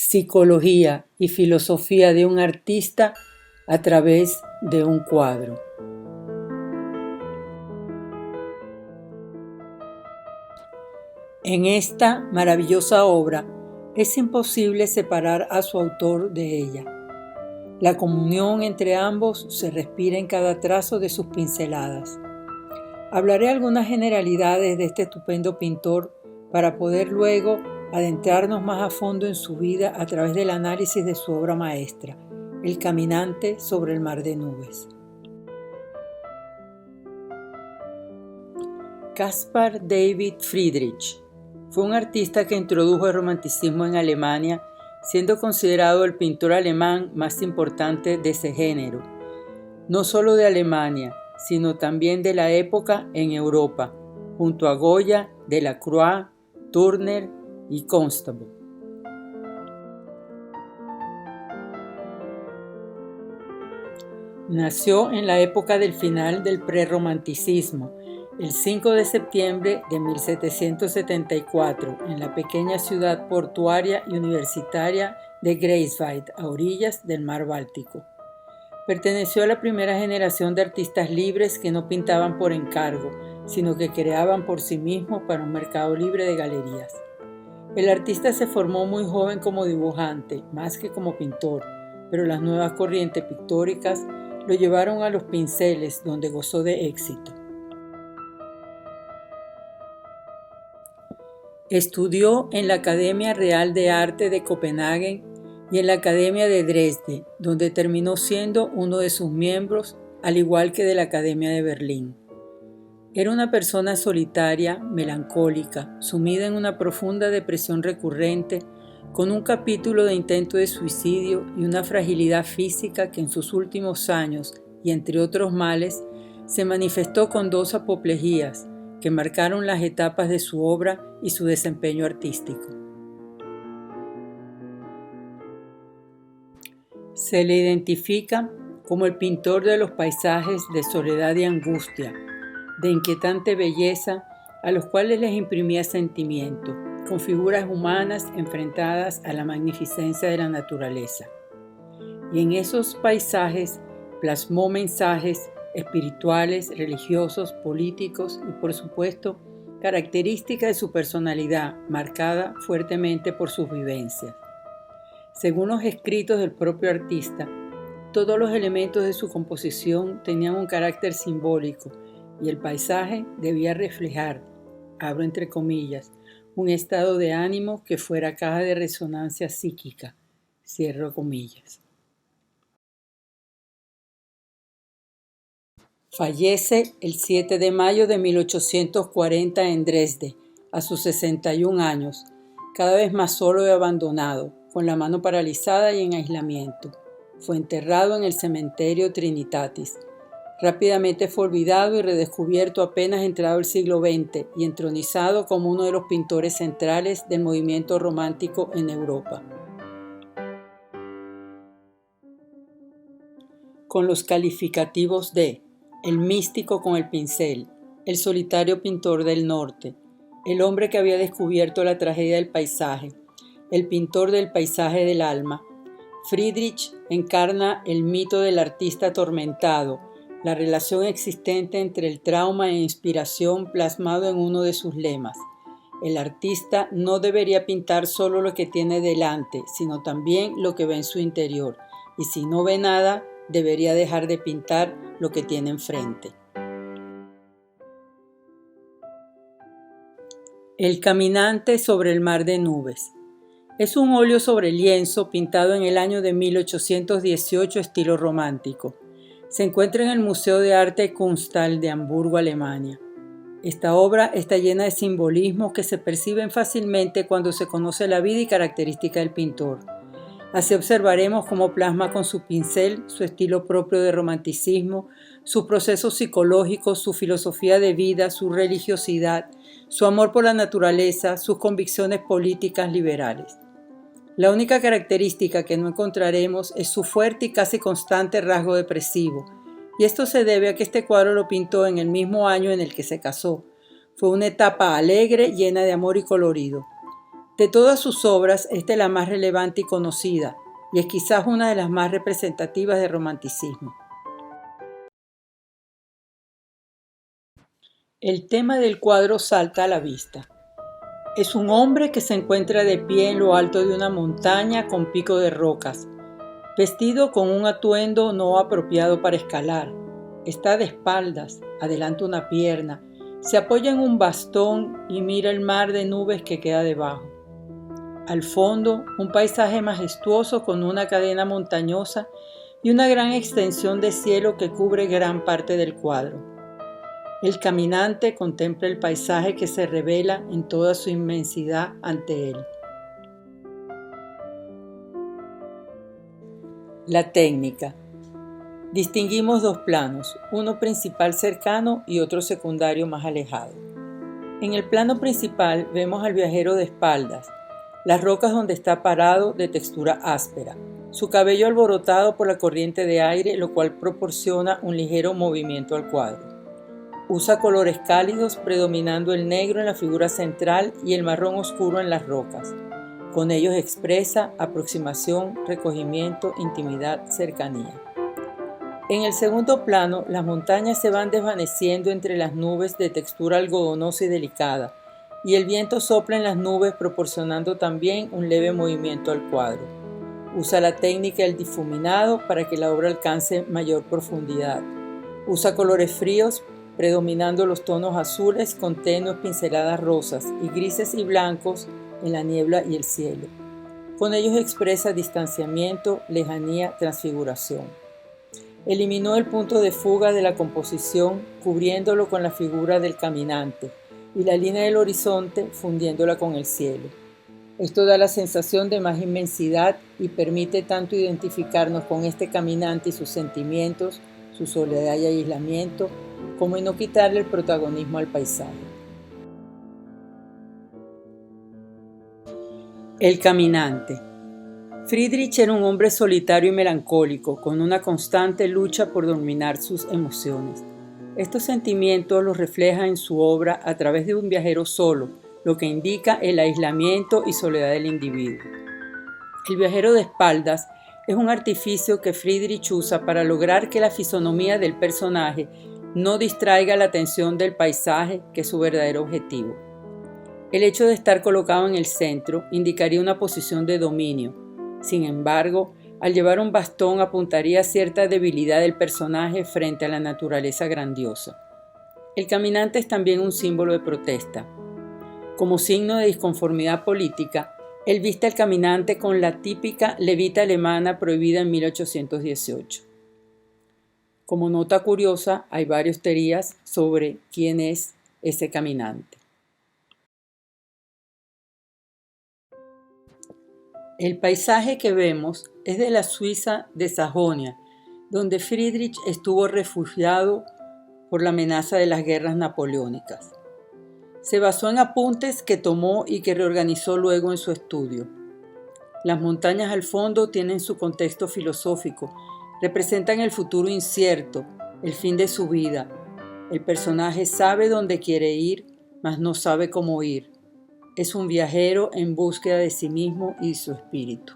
psicología y filosofía de un artista a través de un cuadro. En esta maravillosa obra es imposible separar a su autor de ella. La comunión entre ambos se respira en cada trazo de sus pinceladas. Hablaré algunas generalidades de este estupendo pintor para poder luego adentrarnos más a fondo en su vida a través del análisis de su obra maestra, El caminante sobre el mar de nubes. Caspar David Friedrich fue un artista que introdujo el romanticismo en Alemania, siendo considerado el pintor alemán más importante de ese género, no solo de Alemania, sino también de la época en Europa, junto a Goya, Delacroix, Turner y Constable. Nació en la época del final del prerromanticismo, el 5 de septiembre de 1774, en la pequeña ciudad portuaria y universitaria de Greifswald, a orillas del mar Báltico. Perteneció a la primera generación de artistas libres que no pintaban por encargo, sino que creaban por sí mismos para un mercado libre de galerías. El artista se formó muy joven como dibujante, más que como pintor, pero las nuevas corrientes pictóricas lo llevaron a los pinceles, donde gozó de éxito. Estudió en la Academia Real de Arte de Copenhague y en la Academia de Dresde, donde terminó siendo uno de sus miembros, al igual que de la Academia de Berlín. Era una persona solitaria, melancólica, sumida en una profunda depresión recurrente, con un capítulo de intento de suicidio y una fragilidad física que en sus últimos años, y entre otros males, se manifestó con dos apoplejías que marcaron las etapas de su obra y su desempeño artístico. Se le identifica como el pintor de los paisajes de soledad y angustia, de inquietante belleza, a los cuales les imprimía sentimiento, con figuras humanas enfrentadas a la magnificencia de la naturaleza. Y en esos paisajes plasmó mensajes espirituales, religiosos, políticos y, por supuesto, características de su personalidad, marcada fuertemente por sus vivencias. Según los escritos del propio artista, todos los elementos de su composición tenían un carácter simbólico y el paisaje debía reflejar, abro entre comillas, un estado de ánimo que fuera caja de resonancia psíquica, cierro comillas. Fallece el 7 de mayo de 1840 en Dresde, a sus 61 años, cada vez más solo y abandonado, con la mano paralizada y en aislamiento. Fue enterrado en el cementerio Trinitatis. Rápidamente fue olvidado y redescubierto apenas entrado el siglo XX y entronizado como uno de los pintores centrales del movimiento romántico en Europa. Con los calificativos de el místico con el pincel, el solitario pintor del norte, el hombre que había descubierto la tragedia del paisaje, el pintor del paisaje del alma, Friedrich encarna el mito del artista atormentado, la relación existente entre el trauma e inspiración plasmado en uno de sus lemas. El artista no debería pintar solo lo que tiene delante, sino también lo que ve en su interior, y si no ve nada, debería dejar de pintar lo que tiene enfrente. El caminante sobre el mar de nubes. Es un óleo sobre lienzo pintado en el año de 1818 estilo romántico. Se encuentra en el Museo de Arte Kunsthal de Hamburgo, Alemania. Esta obra está llena de simbolismos que se perciben fácilmente cuando se conoce la vida y característica del pintor. Así observaremos cómo plasma con su pincel su estilo propio de romanticismo, sus procesos psicológicos, su filosofía de vida, su religiosidad, su amor por la naturaleza, sus convicciones políticas liberales. La única característica que no encontraremos es su fuerte y casi constante rasgo depresivo, y esto se debe a que este cuadro lo pintó en el mismo año en el que se casó. Fue una etapa alegre, llena de amor y colorido. De todas sus obras, esta es la más relevante y conocida, y es quizás una de las más representativas del romanticismo. El tema del cuadro salta a la vista. Es un hombre que se encuentra de pie en lo alto de una montaña con pico de rocas, vestido con un atuendo no apropiado para escalar. Está de espaldas, adelanta una pierna, se apoya en un bastón y mira el mar de nubes que queda debajo. Al fondo, un paisaje majestuoso con una cadena montañosa y una gran extensión de cielo que cubre gran parte del cuadro. El caminante contempla el paisaje que se revela en toda su inmensidad ante él. La técnica. Distinguimos dos planos, uno principal cercano y otro secundario más alejado. En el plano principal vemos al viajero de espaldas, las rocas donde está parado de textura áspera, su cabello alborotado por la corriente de aire, lo cual proporciona un ligero movimiento al cuadro. Usa colores cálidos, predominando el negro en la figura central y el marrón oscuro en las rocas. Con ellos expresa aproximación, recogimiento, intimidad, cercanía. En el segundo plano, las montañas se van desvaneciendo entre las nubes de textura algodonosa y delicada, y el viento sopla en las nubes proporcionando también un leve movimiento al cuadro. Usa la técnica del difuminado para que la obra alcance mayor profundidad. Usa colores fríos, predominando los tonos azules con tenues pinceladas rosas y grises y blancos en la niebla y el cielo. Con ellos expresa distanciamiento, lejanía, transfiguración. Eliminó el punto de fuga de la composición, cubriéndolo con la figura del caminante, y la línea del horizonte, fundiéndola con el cielo. Esto da la sensación de más inmensidad y permite tanto identificarnos con este caminante y sus sentimientos, su soledad y aislamiento, como en no quitarle el protagonismo al paisaje. El caminante. Friedrich era un hombre solitario y melancólico, con una constante lucha por dominar sus emociones. Estos sentimientos los refleja en su obra a través de un viajero solo, lo que indica el aislamiento y soledad del individuo. El viajero de espaldas es un artificio que Friedrich usa para lograr que la fisonomía del personaje no distraiga la atención del paisaje, que es su verdadero objetivo. El hecho de estar colocado en el centro indicaría una posición de dominio. Sin embargo, al llevar un bastón apuntaría cierta debilidad del personaje frente a la naturaleza grandiosa. El caminante es también un símbolo de protesta. Como signo de disconformidad política, él viste al caminante con la típica levita alemana prohibida en 1818. Como nota curiosa, hay varias teorías sobre quién es ese caminante. El paisaje que vemos es de la Suiza de Sajonia, donde Friedrich estuvo refugiado por la amenaza de las guerras napoleónicas. Se basó en apuntes que tomó y que reorganizó luego en su estudio. Las montañas al fondo tienen su contexto filosófico, representan el futuro incierto, el fin de su vida. El personaje sabe dónde quiere ir, mas no sabe cómo ir. Es un viajero en búsqueda de sí mismo y de su espíritu.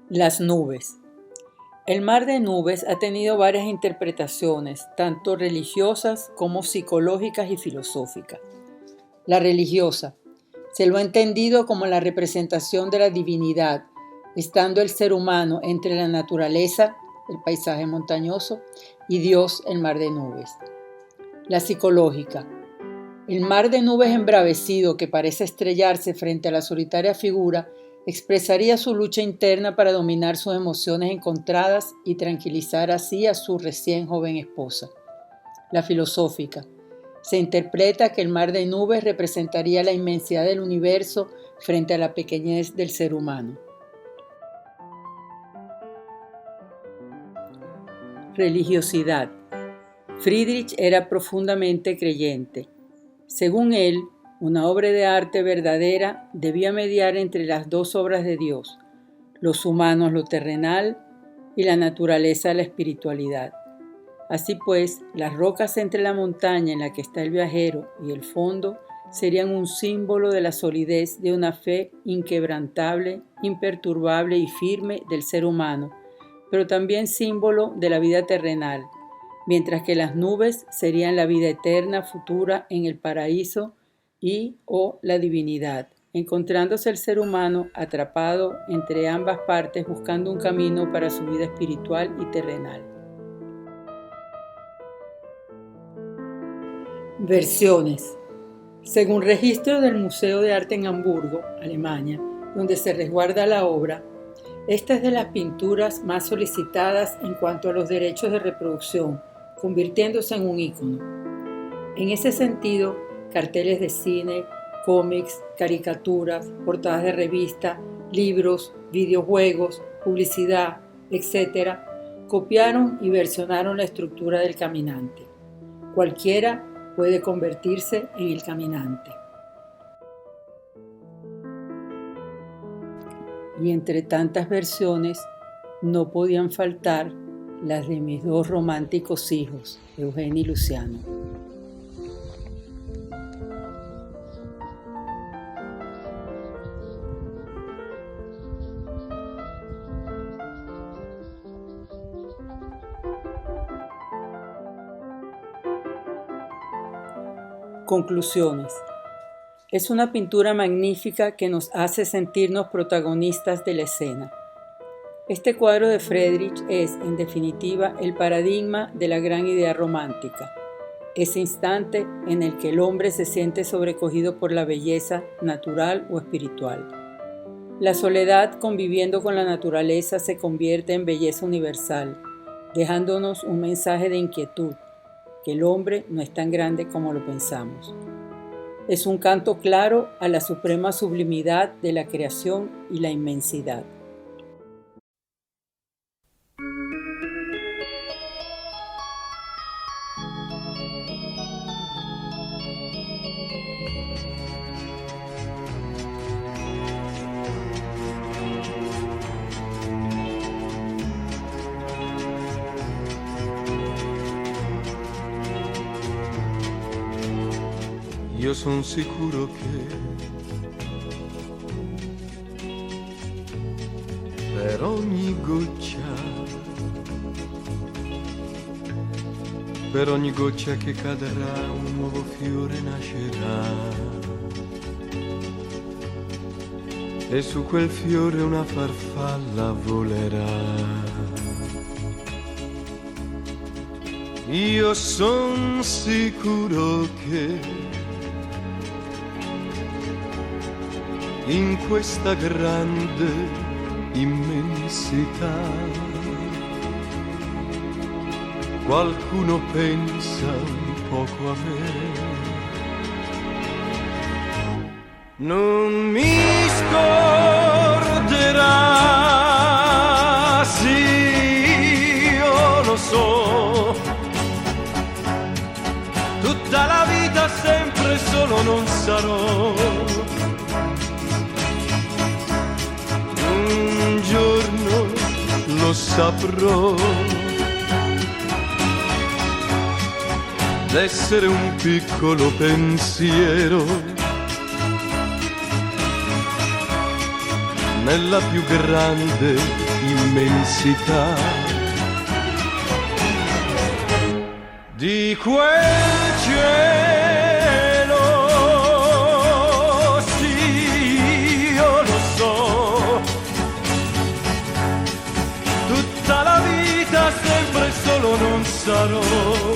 Las nubes. El mar de nubes ha tenido varias interpretaciones, tanto religiosas como psicológicas y filosóficas. La religiosa se lo ha entendido como la representación de la divinidad, estando el ser humano entre la naturaleza, el paisaje montañoso, y Dios, el mar de nubes. La psicológica. El mar de nubes embravecido que parece estrellarse frente a la solitaria figura expresaría su lucha interna para dominar sus emociones encontradas y tranquilizar así a su recién joven esposa. La filosófica. Se interpreta que el mar de nubes representaría la inmensidad del universo frente a la pequeñez del ser humano. Religiosidad. Friedrich era profundamente creyente. Según él, una obra de arte verdadera debía mediar entre las dos obras de Dios, los humanos lo terrenal y la naturaleza la espiritualidad. Así pues, las rocas entre la montaña en la que está el viajero y el fondo serían un símbolo de la solidez de una fe inquebrantable, imperturbable y firme del ser humano, pero también símbolo de la vida terrenal, mientras que las nubes serían la vida eterna futura en el paraíso o la divinidad, encontrándose el ser humano atrapado entre ambas partes buscando un camino para su vida espiritual y terrenal. Versiones. Según registro del Museo de Arte en Hamburgo, Alemania, donde se resguarda la obra, esta es de las pinturas más solicitadas en cuanto a los derechos de reproducción, convirtiéndose en un ícono. En ese sentido, carteles de cine, cómics, caricaturas, portadas de revista, libros, videojuegos, publicidad, etc., copiaron y versionaron la estructura del caminante. Cualquiera puede convertirse en el caminante. Y entre tantas versiones, no podían faltar las de mis dos románticos hijos, Eugenio y Luciano. Conclusiones. Es una pintura magnífica que nos hace sentirnos protagonistas de la escena. Este cuadro de Friedrich es, en definitiva, el paradigma de la gran idea romántica, ese instante en el que el hombre se siente sobrecogido por la belleza natural o espiritual. La soledad conviviendo con la naturaleza se convierte en belleza universal, dejándonos un mensaje de inquietud, que el hombre no es tan grande como lo pensamos. Es un canto claro a la suprema sublimidad de la creación y la inmensidad. Io son sicuro che per ogni goccia che cadrà un nuovo fiore nascerà e su quel fiore una farfalla volerà. Io son sicuro che in questa grande immensità qualcuno pensa un poco a me. Non mi scorderà, sì, io lo so, tutta la vita sempre solo non sarò. Un giorno lo saprò, d'essere un piccolo pensiero nella più grande immensità di quel cielo. Sì, io lo so, tutta la vita sempre solo non sarò.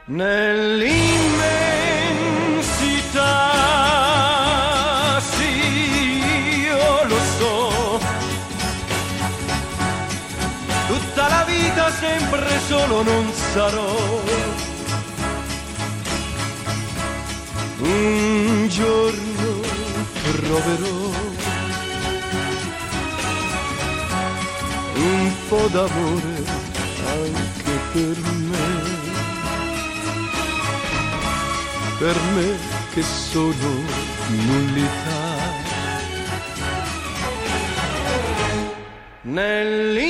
Nell'immensità, sì, io lo so, tutta la vita sempre solo non sarò. Un giorno troverò un po' d'amore anche per me che sono nullità. Nell'infinito